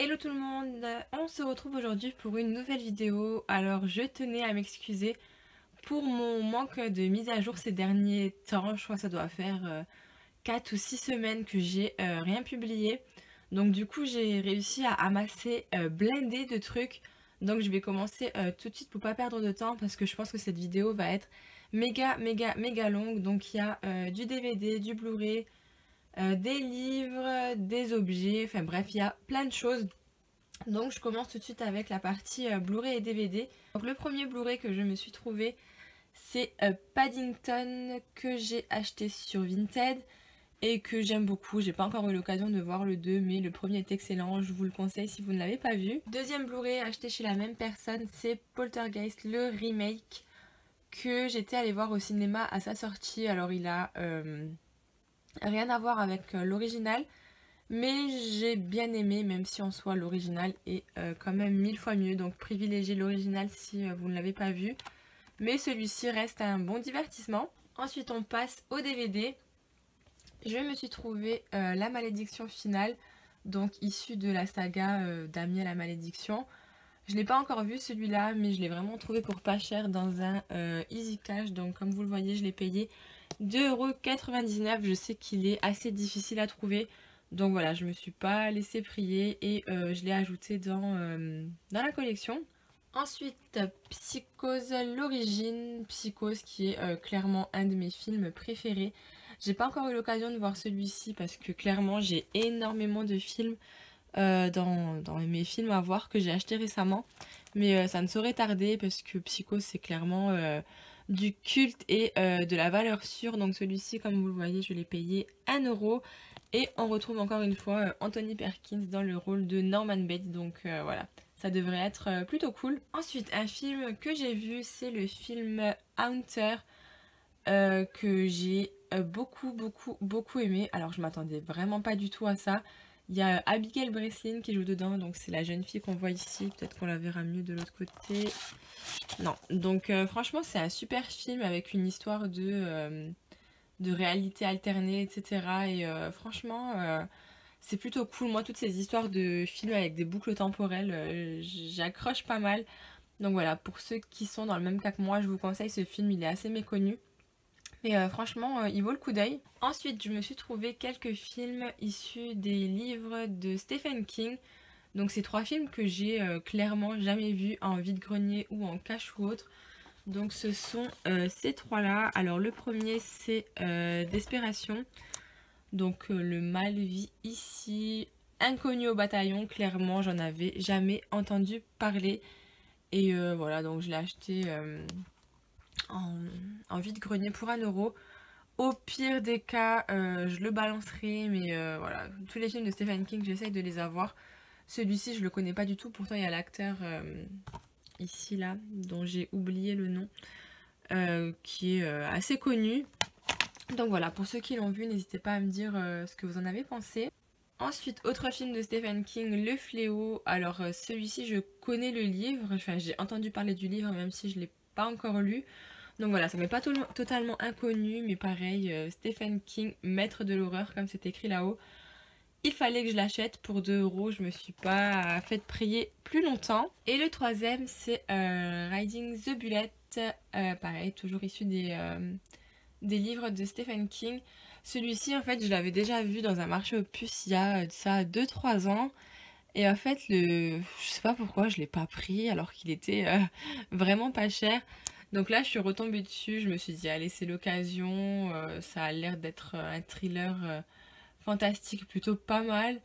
Hello tout le monde, on se retrouve aujourd'hui pour une nouvelle vidéo. Alors je tenais à m'excuser pour mon manque de mise à jour ces derniers temps. Je crois que ça doit faire 4 ou 6 semaines que j'ai rien publié. Donc du coup j'ai réussi à amasser blindé de trucs. Donc je vais commencer tout de suite pour pas perdre de temps parce que je pense que cette vidéo va être méga longue. Donc il y a du DVD, du Blu-ray, des livres, des objets, enfin bref il y a plein de choses. Donc je commence tout de suite avec la partie Blu-ray et DVD. Donc le premier Blu-ray que je me suis trouvé, c'est Paddington que j'ai acheté sur Vinted et que j'aime beaucoup. J'ai pas encore eu l'occasion de voir le 2, mais le premier est excellent, je vous le conseille si vous ne l'avez pas vu. Deuxième Blu-ray acheté chez la même personne, c'est Poltergeist, le remake que j'étais allée voir au cinéma à sa sortie. Alors il a rien à voir avec l'original, mais j'ai bien aimé, même si en soi l'original est quand même 1000 fois mieux. Donc privilégiez l'original si vous ne l'avez pas vu. Mais celui-ci reste un bon divertissement. Ensuite on passe au DVD. Je me suis trouvé La Malédiction finale, donc issu de la saga d'Amiel la Malédiction. Je l'ai pas encore vu celui-là, mais je l'ai vraiment trouvé pour pas cher dans un Easy Cash. Donc comme vous le voyez, je l'ai payé 2,99 €. Je sais qu'il est assez difficile à trouver. Donc voilà, je me suis pas laissé prier et je l'ai ajouté dans la collection. Ensuite, Psychose, l'origine. Psychose qui est clairement un de mes films préférés. J'ai pas encore eu l'occasion de voir celui-ci parce que clairement j'ai énormément de films dans mes films à voir que j'ai acheté récemment. Mais ça ne saurait tarder parce que Psycho c'est clairement du culte et de la valeur sûre. Donc celui-ci, comme vous le voyez, je l'ai payé 1 €. Et on retrouve encore une fois Anthony Perkins dans le rôle de Norman Bates. Donc voilà, ça devrait être plutôt cool. Ensuite, un film que j'ai vu, c'est le film Haunter que j'ai beaucoup aimé. Alors je m'attendais vraiment pas du tout à ça. Il y a Abigail Breslin qui joue dedans, donc c'est la jeune fille qu'on voit ici. Peut-être qu'on la verra mieux de l'autre côté. Non, donc franchement c'est un super film avec une histoire de réalité alternée, etc. Et franchement c'est plutôt cool. Moi toutes ces histoires de films avec des boucles temporelles, j'accroche pas mal. Donc voilà, pour ceux qui sont dans le même cas que moi, je vous conseille ce film, il est assez méconnu. Mais franchement, il vaut le coup d'œil. Ensuite, je me suis trouvé quelques films issus des livres de Stephen King. Donc c'est 3 films que j'ai clairement jamais vus en vide-grenier ou en cache ou autre. Donc ce sont ces 3-là. Alors le premier c'est Desperation. Donc le mal vit ici. Inconnu au bataillon, clairement j'en avais jamais entendu parler. Et voilà, donc je l'ai acheté en, en vide-grenier pour 1 €. Au pire des cas, je le balancerai, mais voilà, tous les films de Stephen King, j'essaye de les avoir. Celui-ci, je le connais pas du tout, pourtant il y a l'acteur ici, là, dont j'ai oublié le nom, qui est assez connu. Donc voilà, pour ceux qui l'ont vu, n'hésitez pas à me dire ce que vous en avez pensé. Ensuite, autre film de Stephen King, Le Fléau. Alors celui-ci, je connais le livre, enfin j'ai entendu parler du livre, même si je ne l'ai pas encore lu. Donc voilà, ça m'est pas totalement inconnu, mais pareil, Stephen King, maître de l'horreur, comme c'est écrit là-haut. Il fallait que je l'achète pour 2 €, je me suis pas fait prier plus longtemps. Et le troisième, c'est Riding the Bullet, pareil, toujours issu des livres de Stephen King. Celui-ci, en fait, je l'avais déjà vu dans un marché aux puces il y a de ça 2 3 ans. Et en fait, je sais pas pourquoi je l'ai pas pris alors qu'il était vraiment pas cher. Donc là, je suis retombée dessus, je me suis dit, allez, c'est l'occasion, ça a l'air d'être un thriller fantastique, plutôt pas mal.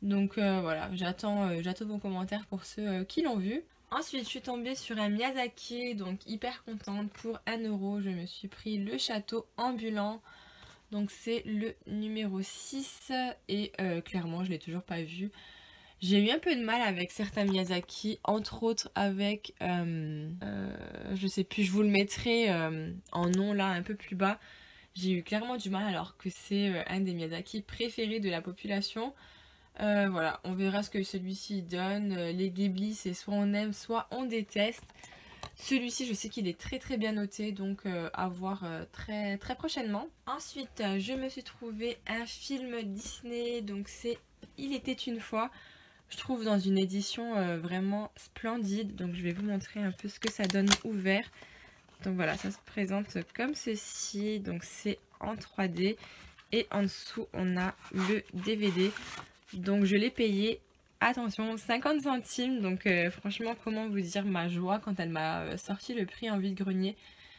Donc voilà, j'attends vos commentaires pour ceux qui l'ont vu. Ensuite, je suis tombée sur un Miyazaki, donc hyper contente. Pour 1 €, je me suis pris Le Château Ambulant. Donc c'est le numéro 6 et clairement, je l'ai toujours pas vu. J'ai eu un peu de mal avec certains Miyazaki, entre autres avec, je sais plus, je vous le mettrai en nom là un peu plus bas. J'ai eu clairement du mal alors que c'est un des Miyazaki préférés de la population. Voilà, on verra ce que celui-ci donne. Les Ghibli, c'est soit on aime, soit on déteste. Celui-ci, je sais qu'il est très bien noté, donc à voir très prochainement. Ensuite, je me suis trouvé un film Disney, donc c'est Il était une fois. je trouve dans une édition vraiment splendide. Donc je vais vous montrer un peu ce que ça donne ouvert. Donc voilà, ça se présente comme ceci. Donc c'est en 3D. Et en dessous, on a le DVD. Donc je l'ai payé, attention, 50 centimes. Donc franchement, comment vous dire ma joie quand elle m'a sorti le prix en vide-grenier.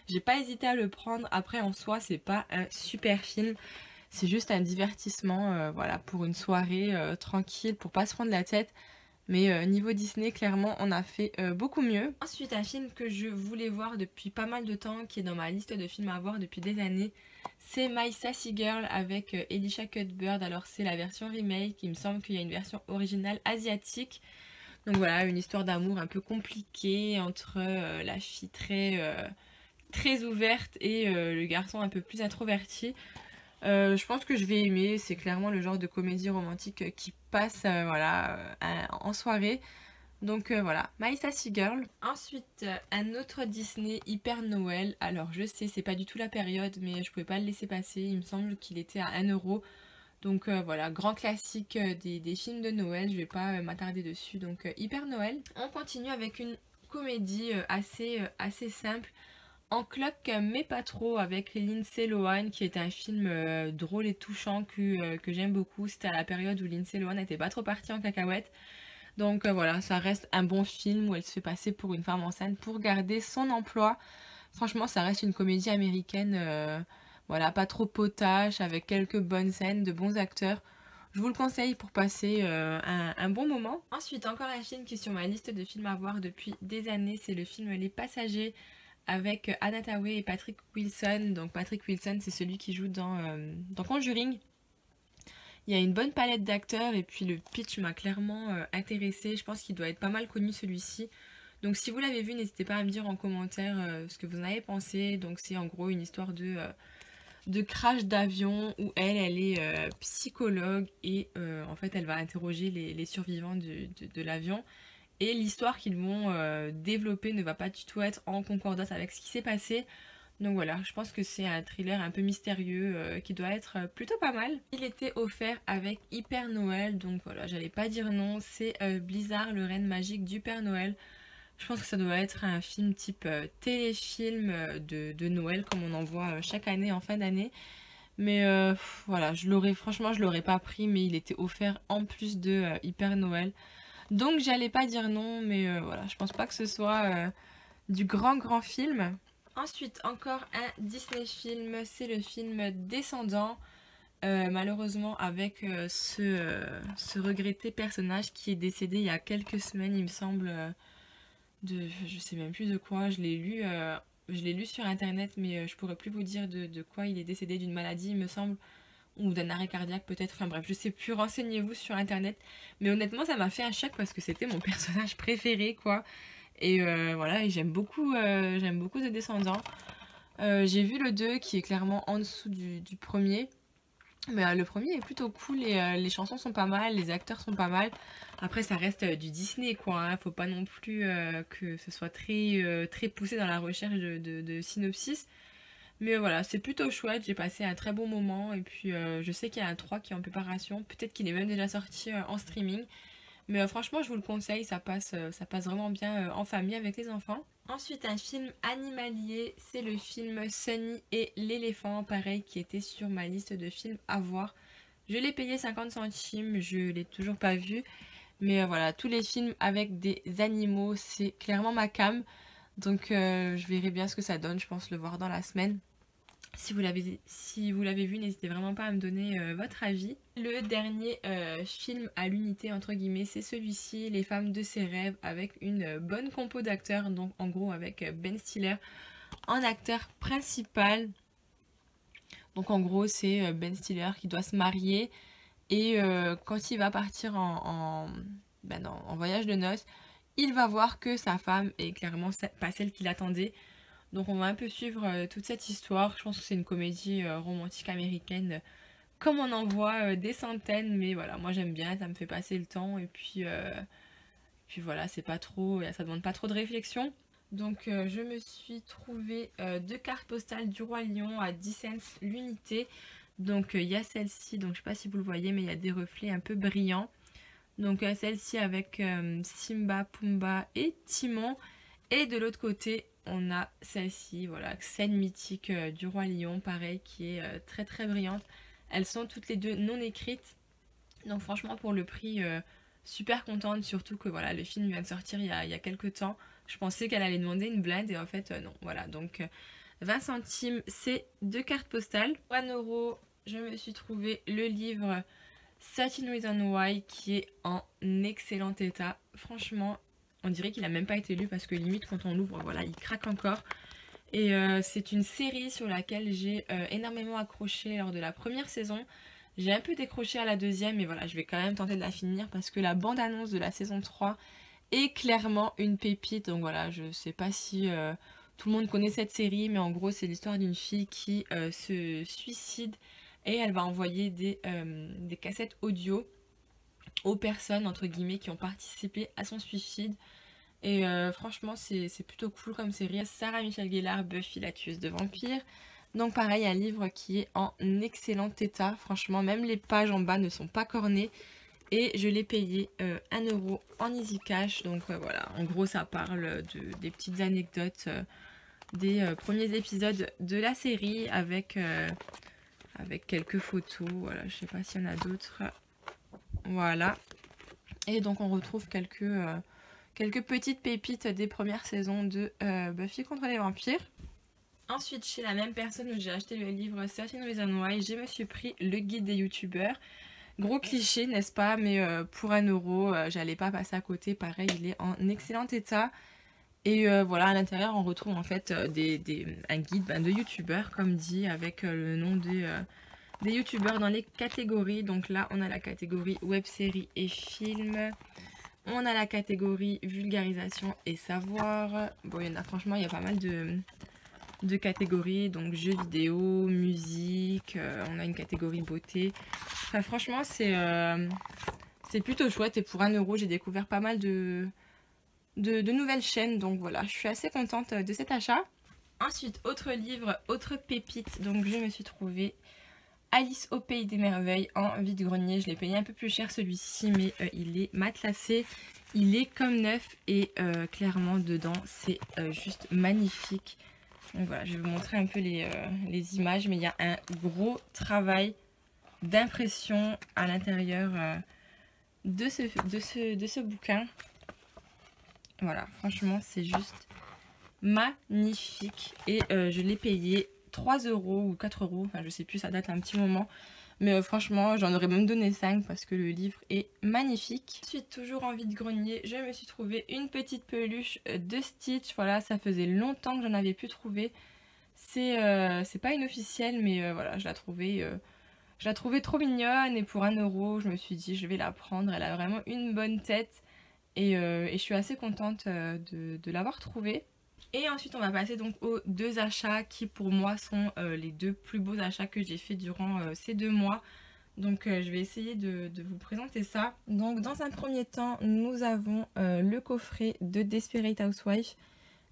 J'ai pas hésité à le prendre. Après, en soi, c'est pas un super film. C'est juste un divertissement, voilà, pour une soirée tranquille, pour pas se prendre la tête. Mais niveau Disney, clairement, on a fait beaucoup mieux. Ensuite, un film que je voulais voir depuis pas mal de temps, qui est dans ma liste de films à voir depuis des années, c'est My Sassy Girl avec Elisha Cuthbert. Alors c'est la version remake, il me semble qu'il y a une version originale asiatique. Donc voilà, une histoire d'amour un peu compliquée entre la fille très ouverte et le garçon un peu plus introverti. Je pense que je vais aimer, c'est clairement le genre de comédie romantique qui passe voilà, en soirée. Donc voilà, My Sassy Girl. Ensuite, un autre Disney hyper Noël. Alors je sais, c'est pas du tout la période, mais je pouvais pas le laisser passer. Il me semble qu'il était à 1 €. Donc voilà, grand classique des films de Noël. Je vais pas m'attarder dessus. Donc hyper Noël. On continue avec une comédie assez simple. En cloque, mais pas trop, avec Lindsay Lohan, qui est un film drôle et touchant que j'aime beaucoup. C'était à la période où Lindsay Lohan n'était pas trop partie en cacahuète. Donc voilà, ça reste un bon film où elle se fait passer pour une femme enceinte pour garder son emploi. Franchement, ça reste une comédie américaine, voilà, pas trop potache, avec quelques bonnes scènes, de bons acteurs. Je vous le conseille pour passer un bon moment. Ensuite, encore un film qui est sur ma liste de films à voir depuis des années, c'est le film Les Passagers avec Anna Hathaway et Patrick Wilson. Donc Patrick Wilson, c'est celui qui joue dans Conjuring. Il y a une bonne palette d'acteurs et puis le pitch m'a clairement intéressée. Je pense qu'il doit être pas mal connu celui-ci. Donc si vous l'avez vu, n'hésitez pas à me dire en commentaire ce que vous en avez pensé. Donc c'est en gros une histoire de crash d'avion où elle est psychologue et en fait elle va interroger les survivants de l'avion. Et l'histoire qu'ils vont développer ne va pas du tout être en concordance avec ce qui s'est passé. Donc voilà, je pense que c'est un thriller un peu mystérieux qui doit être plutôt pas mal. Il était offert avec Hyper Noël, donc voilà, j'allais pas dire non. C'est Blizzard, le reine magique du Père Noël. Je pense que ça doit être un film type téléfilm de Noël, comme on en voit chaque année en fin d'année. Mais voilà, franchement, je l'aurais pas pris, mais il était offert en plus de Hyper Noël. Donc j'allais pas dire non, mais voilà, je pense pas que ce soit du grand film. Ensuite, encore un Disney film, c'est le film Descendants. Malheureusement avec ce regretté personnage qui est décédé il y a quelques semaines, il me semble, je sais même plus de quoi, je l'ai lu sur internet, mais je pourrais plus vous dire de quoi il est décédé, d'une maladie il me semble, ou d'un arrêt cardiaque peut-être, enfin bref, je sais plus, renseignez-vous sur internet. Mais honnêtement ça m'a fait un choc parce que c'était mon personnage préféré quoi. Et voilà, et j'aime beaucoup The Descendants. J'ai vu le 2 qui est clairement en dessous du premier. Mais le premier est plutôt cool et les chansons sont pas mal, les acteurs sont pas mal. Après ça reste du Disney quoi, hein. Faut pas non plus que ce soit très poussé dans la recherche de synopsis. Mais voilà, c'est plutôt chouette, j'ai passé un très bon moment et puis je sais qu'il y a un 3 qui est en préparation, peut-être qu'il est même déjà sorti en streaming. Mais franchement, je vous le conseille, ça passe vraiment bien en famille avec les enfants. Ensuite, un film animalier, c'est le film Sunny et l'éléphant, pareil, qui était sur ma liste de films à voir. Je l'ai payé 50 centimes, je l'ai toujours pas vu. Mais voilà, tous les films avec des animaux, c'est clairement ma came. Donc je verrai bien ce que ça donne, je pense le voir dans la semaine. Si vous l'avez vu, n'hésitez vraiment pas à me donner votre avis. Le dernier film à l'unité, entre guillemets, c'est celui-ci, Les femmes de ses rêves, avec une bonne compo d'acteurs, donc en gros avec Ben Stiller en acteur principal. Donc en gros, c'est Ben Stiller qui doit se marier et quand il va partir en voyage de noces, il va voir que sa femme est clairement pas celle qu'il attendait. Donc on va un peu suivre toute cette histoire. Je pense que c'est une comédie romantique américaine comme on en voit des centaines. Mais voilà, moi j'aime bien, ça me fait passer le temps. Et puis voilà, c'est pas trop, ça demande pas trop de réflexion. Donc je me suis trouvé 2 cartes postales du Roi Lion à 10 cents l'unité. Donc il y a celle-ci, donc je sais pas si vous le voyez, mais il y a des reflets un peu brillants. Donc celle-ci avec Simba, Pumba et Timon. Et de l'autre côté, on a celle-ci, voilà, scène mythique du Roi Lion, pareil, qui est très très brillante. Elles sont toutes les deux non écrites. Donc franchement, pour le prix, super contente, surtout que voilà, le film vient de sortir il y a quelques temps. Je pensais qu'elle allait demander une blinde et en fait non. Voilà, donc 20 centimes, c'est 2 cartes postales. Pour 1 €, je me suis trouvé le livre 13 Reasons Why qui est en excellent état. Franchement, on dirait qu'il a même pas été lu parce que limite quand on l'ouvre, voilà, il craque encore. Et c'est une série sur laquelle j'ai énormément accroché lors de la première saison. J'ai un peu décroché à la deuxième, mais voilà, je vais quand même tenter de la finir parce que la bande-annonce de la saison 3 est clairement une pépite. Donc voilà, je sais pas si tout le monde connaît cette série, mais en gros, c'est l'histoire d'une fille qui se suicide et elle va envoyer des cassettes audio aux personnes, entre guillemets, qui ont participé à son suicide. Et franchement, c'est plutôt cool comme série. Sarah Michelle Gellar, Buffy la tueuse de vampires. Donc pareil, un livre qui est en excellent état. Franchement, même les pages en bas ne sont pas cornées. Et je l'ai payé 1 € en easy cash. Donc voilà, en gros ça parle des petites anecdotes des premiers épisodes de la série avec quelques photos. Voilà, je sais pas s'il y en a d'autres. Voilà. Et donc on retrouve quelques petites pépites des premières saisons de Buffy contre les vampires. Ensuite, chez la même personne où j'ai acheté le livre 13 Reasons Why, je me suis pris le guide des youtubeurs. Gros cliché, n'est-ce pas? Mais pour 1 €, j'allais pas passer à côté. Pareil, il est en excellent état. Et voilà, à l'intérieur, on retrouve en fait un guide de youtubeurs, comme dit, avec le nom des youtubeurs dans les catégories. Donc là, on a la catégorie web-série et film. On a la catégorie vulgarisation et savoir. Bon, franchement, il y a pas mal de catégories, donc jeux vidéo, musique, on a une catégorie beauté. Enfin, franchement, c'est plutôt chouette et pour 1 €, j'ai découvert pas mal de nouvelles chaînes, donc voilà, je suis assez contente de cet achat. Ensuite, autre livre, autre pépite, donc je me suis trouvé Alice au pays des merveilles en vide-grenier. Je l'ai payé un peu plus cher celui-ci, mais il est matelassé, il est comme neuf et clairement dedans, c'est juste magnifique. Donc voilà, je vais vous montrer un peu les images, mais il y a un gros travail d'impression à l'intérieur de ce bouquin. Voilà, franchement, c'est juste magnifique. Et je l'ai payé 3 € ou 4 €, enfin je sais plus, ça date un petit moment. Mais franchement, j'en aurais même donné 5 parce que le livre est magnifique. Ensuite, toujours en vide-grenier, je me suis trouvé une petite peluche de Stitch. Voilà, ça faisait longtemps que j'en avais plus trouvé. C'est pas une officielle, mais voilà, je la trouvais trop mignonne. Et pour 1 €, je me suis dit, je vais la prendre. Elle a vraiment une bonne tête. Et je suis assez contente de l'avoir trouvée. Et ensuite on va passer donc aux 2 achats qui pour moi sont les 2 plus beaux achats que j'ai fait durant ces 2 mois. Donc je vais essayer de vous présenter ça. Donc dans un premier temps, nous avons le coffret de Desperate Housewives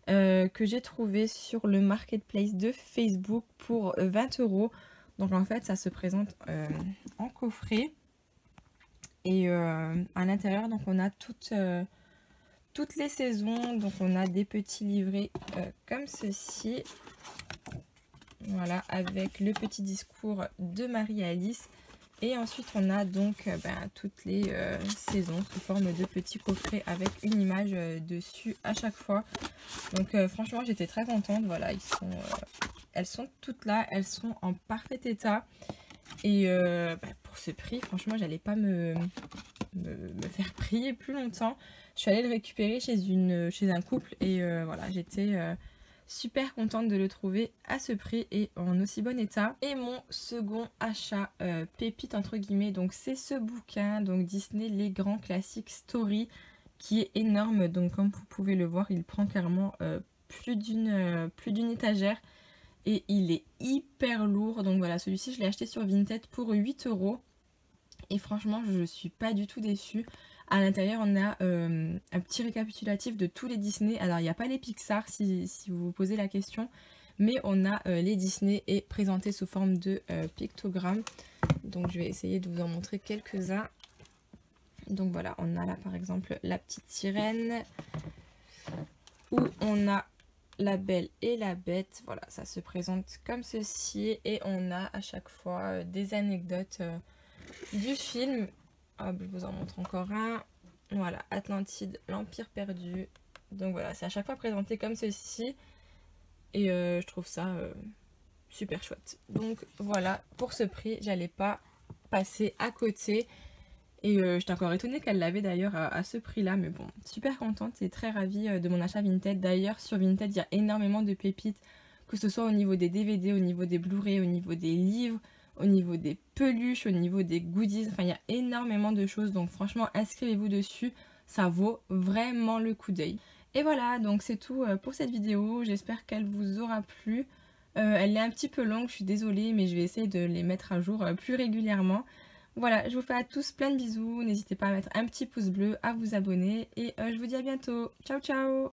que j'ai trouvé sur le marketplace de Facebook pour 20 €. Donc en fait ça se présente en coffret. Et à l'intérieur donc on a toutes les saisons, donc on a des petits livrets comme ceci, voilà, avec le petit discours de Marie-Alice. Et ensuite on a donc toutes les saisons sous forme de petits coffrets avec une image dessus à chaque fois. Donc franchement j'étais très contente, voilà, elles sont toutes là, elles sont en parfait état. Et pour ce prix, franchement j'allais pas me faire prier plus longtemps. Je suis allée le récupérer chez un couple et voilà, j'étais super contente de le trouver à ce prix et en aussi bon état. Et mon second achat pépite entre guillemets, donc c'est ce bouquin, donc Disney les grands classiques story, qui est énorme. Donc comme vous pouvez le voir, il prend carrément plus d'une étagère et il est hyper lourd. Donc voilà, celui-ci je l'ai acheté sur Vinted pour 8 € et franchement je suis pas du tout déçue. À l'intérieur, on a un petit récapitulatif de tous les Disney. Alors, il n'y a pas les Pixar, si vous vous posez la question. Mais on a les Disney et présentés sous forme de pictogrammes. Donc, je vais essayer de vous en montrer quelques-uns. Donc voilà, on a là par exemple la petite sirène, où on a la belle et la bête. Voilà, ça se présente comme ceci et on a à chaque fois des anecdotes du film. Hop, je vous en montre encore un. Voilà, Atlantide, l'Empire perdu. Donc voilà, c'est à chaque fois présenté comme ceci et je trouve ça super chouette. Donc voilà, pour ce prix, j'allais pas passer à côté. Et j'étais encore étonnée qu'elle l'avait d'ailleurs à ce prix-là, mais bon, super contente et très ravie de mon achat Vinted. D'ailleurs, sur Vinted, il y a énormément de pépites, que ce soit au niveau des DVD, au niveau des Blu-ray, au niveau des livres, au niveau des peluches, au niveau des goodies. Enfin, il y a énormément de choses, donc franchement, inscrivez-vous dessus, ça vaut vraiment le coup d'œil. Et voilà, donc c'est tout pour cette vidéo, j'espère qu'elle vous aura plu. Elle est un petit peu longue, je suis désolée, mais je vais essayer de les mettre à jour plus régulièrement. Voilà, je vous fais à tous plein de bisous, n'hésitez pas à mettre un petit pouce bleu, à vous abonner et je vous dis à bientôt. Ciao ciao!